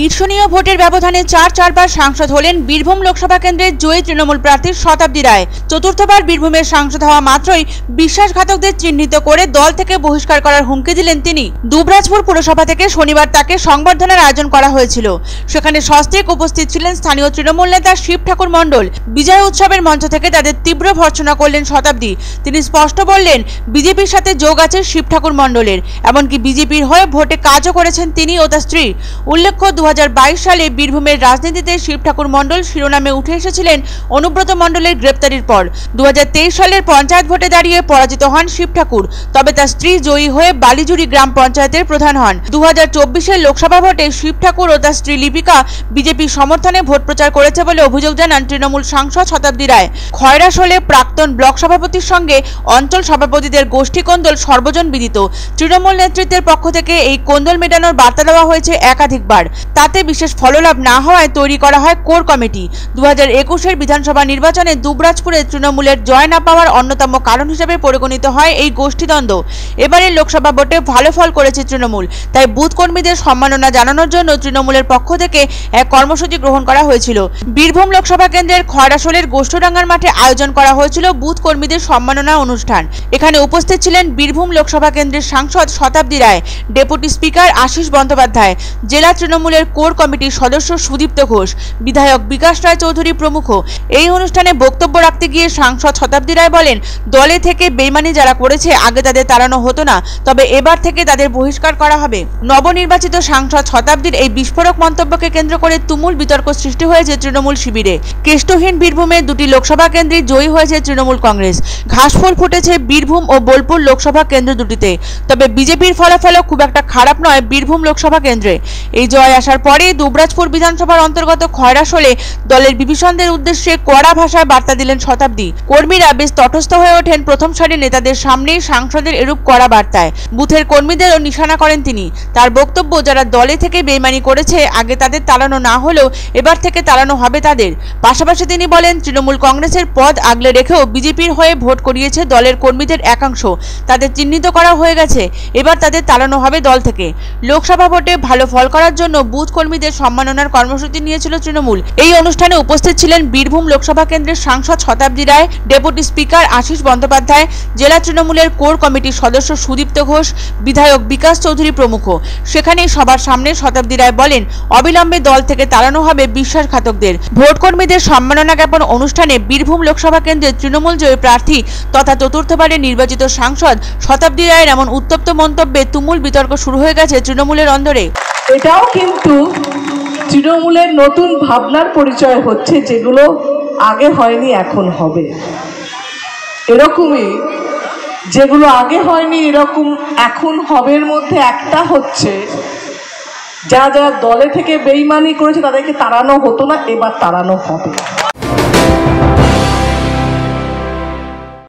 ঈর্ষণীয় ভোটের ব্যবধানে চারবার সাংসদ হলেন বীরভূম লোকসভা কেন্দ্রের জয়ী তৃণমূল প্রার্থী শতাব্দী রায়। চতুর্থবার বীরভূমের সাংসদ হওয়া মাত্রই বিশ্বাসঘাতকদের চিহ্নিত করে দল থেকে বহিষ্কার করার হুমকি দিলেন তিনি। দুবরাজপুর পুরসভা থেকে শনিবার তাকে সংবর্ধনার আয়োজন করা হয়েছিল। সেখানে সস্ত্রীক উপস্থিত ছিলেন স্থানীয় তৃণমূল নেতা শিব ঠাকুর মণ্ডল। বিজয় উৎসবের মঞ্চ থেকে তাদের তীব্র ভর্ৎসনা করলেন শতাব্দী। তিনি স্পষ্ট বললেন, বিজেপির সাথে যোগ আছে শিব ঠাকুর মণ্ডলের, এমনকি বিজেপির হয়ে ভোটে কাজও করেছেন তিনি ও তার স্ত্রী। উল্লেখ্য, 2022 সালে বীরভূমের রাজনীতিতে শিব ঠাকুর মণ্ডল শিরোনামে উঠে এসেছিলেন অনুব্রত মণ্ডলের গ্রেপ্তারির পর। 2023 সালের পঞ্চায়েত ভোটে দাঁড়িয়ে পরাজিত হন শিব ঠাকুর, তবে তার স্ত্রী জয়ী হয়ে বালিজুড়ি গ্রাম পঞ্চায়েতের প্রধান হন। 2024 লোকসভা ভোটে শিব ঠাকুর ও তার স্ত্রী লিপিকা বিজেপির সমর্থনে ভোট প্রচার করেছে বলে অভিযোগ জানান তৃণমূল সাংসদ শতাব্দী রায়। খয়রাশোলে প্রাক্তন ব্লক সভাপতির সঙ্গে অঞ্চল সভাপতিদের গোষ্ঠী কোন্দল সর্বজন বিদিত। তৃণমূল নেতৃত্বের পক্ষ থেকে এই কোন্দল মেটানোর বার্তা দেওয়া হয়েছে একাধিকবার। তাতে বিশেষ ফললাভ না হওয়ায় তৈরি করা হয় কোর কমিটি। 2021 বিধানসভা নির্বাচনে দুবরাজপুরে তৃণমূলের জয় না পাওয়ার অন্যতম কারণ হিসেবে পরিগণিত হয় এই গোষ্ঠীদ্বন্দ্ব। এবারের লোকসভা ভোটে ভালো ফল করেছে তৃণমূল, তাই বুথ কর্মীদের সম্মাননা জানানোর জন্য তৃণমূলের পক্ষ থেকে এক কর্মসূচি গ্রহণ করা হয়েছিল। বীরভূম লোকসভা কেন্দ্রের খয়রাশোলের গোষ্ঠডাঙ্গার মাঠে আয়োজন করা হয়েছিল বুথ কর্মীদের সম্মাননা অনুষ্ঠান। এখানে উপস্থিত ছিলেন বীরভূম লোকসভা কেন্দ্রের সাংসদ শতাব্দী রায়, ডেপুটি স্পিকার আশিস বন্দ্যোপাধ্যায়, জেলা তৃণমূলের কোর কমিটির সদস্য সুদীপ্ত ঘোষ, বিধায়ক বিকাশ রায় চৌধুরী প্রমুখ। এই অনুষ্ঠানে বক্তব্য রাখতে গিয়ে সাংসদ শতাব্দী রায় বলেন, দলে থেকে বেইমানি যারা করেছে আগে তাদের তাড়ানো হতো না, তবে এবার থেকে তাদের বহিষ্কার করা হবে। নবনির্বাচিত সাংসদ শতাব্দীর এই বিস্ফোরক মন্তব্যকে কেন্দ্র করে তুমুল বিতর্ক সৃষ্টি হয়েছে তৃণমূল শিবিরে। কেষ্টহীন বীরভূমে দুটি লোকসভা কেন্দ্রে জয়ী হয়েছে তৃণমূল কংগ্রেস। ঘাসফুল ফুটেছে বীরভূম ও বোলপুর লোকসভা কেন্দ্র দুটিতে, তবে বিজেপির ফলাফলও খুব একটা খারাপ নয় বীরভূম লোকসভা কেন্দ্রে। এই জয় আসার পরে দুবরাজপুর বিধানসভার অন্তর্গত খয়রাশোলে দলের বিভীষণদের উদ্দেশ্যে কড়া ভাষায় বার্তা দিলেন শতাব্দী। কর্মীরা বেশ তটস্থ হয়ে ওঠেন প্রথম সারির নেতাদের সামনেই সাংসদের এরূপ কড়া বার্তায়। বুথের কর্মীদেরও নিশানা করেন তিনি। তার বক্তব্য, যারা দলে থেকে বেইমানি করেছে আগে তাদের তাড়ানো না হলেও এবার থেকে তাড়ানো হবে তাদের। পাশাপাশি তিনি বলেন, তৃণমূল কংগ্রেসের পদ আগলে রেখেও বিজেপির হয়ে ভোট করিয়েছে দলের কর্মীদের একাংশ, তাদের চিহ্নিত করা হয়ে গেছে, এবার তাদের তাড়ানো হবে দল থেকে। লোকসভা ভোটে ভালো ফল করার জন্য বুথ কর্মীদের সম্মাননার কর্মসূচি নিয়েছিল তৃণমূল। এই অনুষ্ঠানে উপস্থিত ছিলেন বীরভূম লোকসভা কেন্দ্রের সাংসদ শতাব্দী রায়, ডেপুটি স্পিকার আশিস বন্দ্যোপাধ্যায়, জেলা তৃণমূলের কোর কমিটির সদস্য সুদীপ্ত ঘোষ, বিধায়ক বিকাশ চৌধুরী প্রমুখ। সেখানেই সবার সামনে শতাব্দী রায় বলেন, অবিলম্বে দল থেকে তাড়ানো হবে বিশ্বাসঘাতকদের। ভোট কর্মীদের সম্মাননা জ্ঞাপন অনুষ্ঠানে বীরভূম লোকসভা কেন্দ্রের তৃণমূল জয়ী প্রার্থী তথা চতুর্থবারের নির্বাচিত সাংসদ শতাব্দী রায়ের এমন উত্তপ্ত মন্তব্যে তুমুল বিতর্ক শুরু হয়ে গেছে তৃণমূলের অন্দরে। এটাও কিন্তু তৃণমূলের নতুন ভাবনার পরিচয় হচ্ছে, যেগুলো আগে হয়নি এখন হবে। এরকমই যেগুলো আগে হয়নি এরকম এখন হবের মধ্যে একটা হচ্ছে, যারা যারা দলে থেকে বেইমানি করেছে তাদেরকে তাড়ানো হতো না, এবার তাড়ানো হবে।